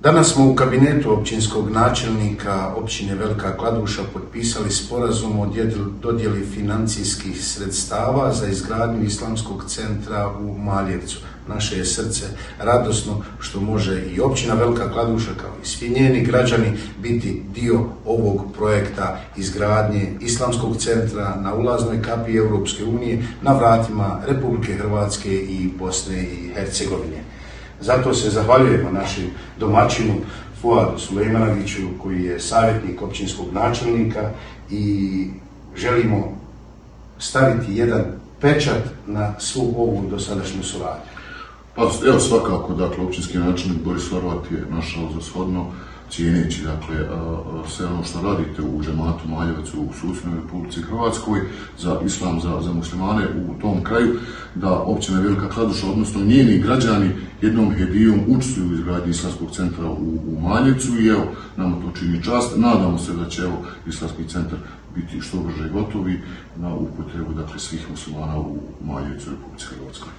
Danas smo u kabinetu općinskog načelnika općine Velika Kladuša potpisali sporazum o dodjeli financijskih sredstava za izgradnju islamskog centra u Maljevcu. Naše je srce radosno što može i općina Velika Kladuša kao i svi njeni građani biti dio ovog projekta izgradnje islamskog centra na ulaznoj kapiji Europske unije na vratima Republike Hrvatske i Bosne i Hercegovine. Zato se zahvaljujemo našem domaćinu Fuadu Sulejmanoviću koji je savjetnik općinskog načelnika i želimo staviti jedan pečat na svu ovu dosadašnju suradnju. Pa evo svakako, dakle, općinski načelnik Boris Horvat je našao za shodno, cijeneći, dakle, sve ono što radite u džematu Maljevac u susjednoj Republici Hrvatskoj za islam, za muslimane u tom kraju, da općina Velika Kladuša, odnosno njeni građani, jednom hedijom učestvuju u izgradnji islamskog centra u Maljevcu i evo, nama to čini čast. Nadamo se da će evo islamski centar biti što brže gotovi na upotrebu, dakle, svih muslimana u Maljevcu u Republici Hrvatskoj.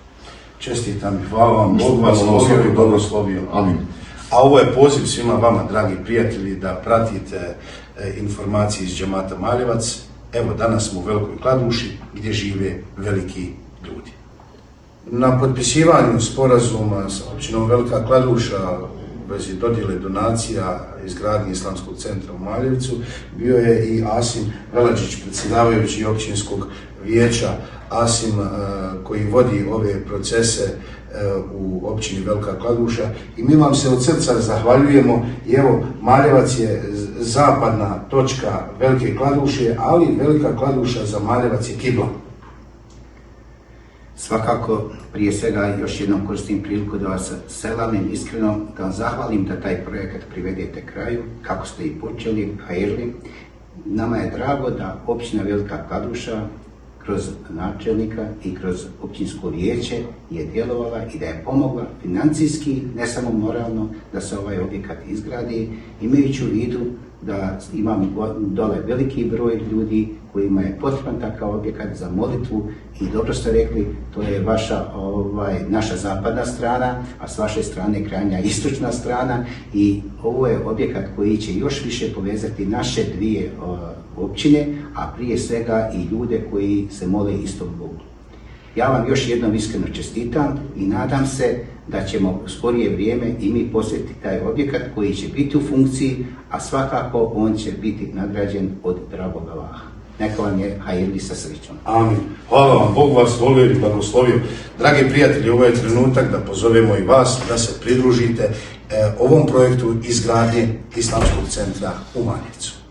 Čestitam i hvala vam, Bog vas slovio i blagoslovio. Amin. A ovo je poziv svima vama, dragi prijatelji, da pratite informacije iz džemata Maljevac. Evo, danas smo u Velikoj Kladuši gdje žive veliki ljudi. Na potpisivanju sporazuma sa općinom Velika Kladuša u vezi dodjele donacija izgradnje islamskog centra u Maljevcu bio je i Asim Veladžić, predsjedavajući općinskog vijeća. Asim koji vodi ove procese u općini Velika Kladuša i mi vam se od srca zahvaljujemo i evo Maljevac je zapadna točka Velike Kladuše, ali Velika Kladuša za Maljevac je kibla. Svakako, prije svega još jednom koristim priliku da vas selamim iskreno, da vam zahvalim da taj projekat privedete kraju, kako ste i počeli, hajrli. Nama je drago da općina Velika Kladuša kroz načelnika i kroz općinsko vijeće je djelovala i da je pomogla financijski, ne samo moralno, da se ovaj objekat izgradi, imajući u vidu da imamo dole veliki broj ljudi kojima je potreban takav objekat za molitvu i dobro ste rekli, to je naša zapadna strana, a s vaše strane krajnja istočna strana i ovo je objekat koji će još više povezati naše dvije općine, a prije svega i ljude koji se mole istom Bogu. Ja vam još jednom iskreno čestitam i nadam se da ćemo u skorije vrijeme i mi posjetiti taj objekat koji će biti u funkciji, a svakako on će biti nagrađen od dragog Allaha. Neka vam je hajrli sa srećom. Amin. Hvala vam, Bog vas volio i blagoslovio. Dragi prijatelji, ovo je trenutak da pozovemo i vas da se pridružite ovom projektu izgradnje islamskog centra u Maljevcu.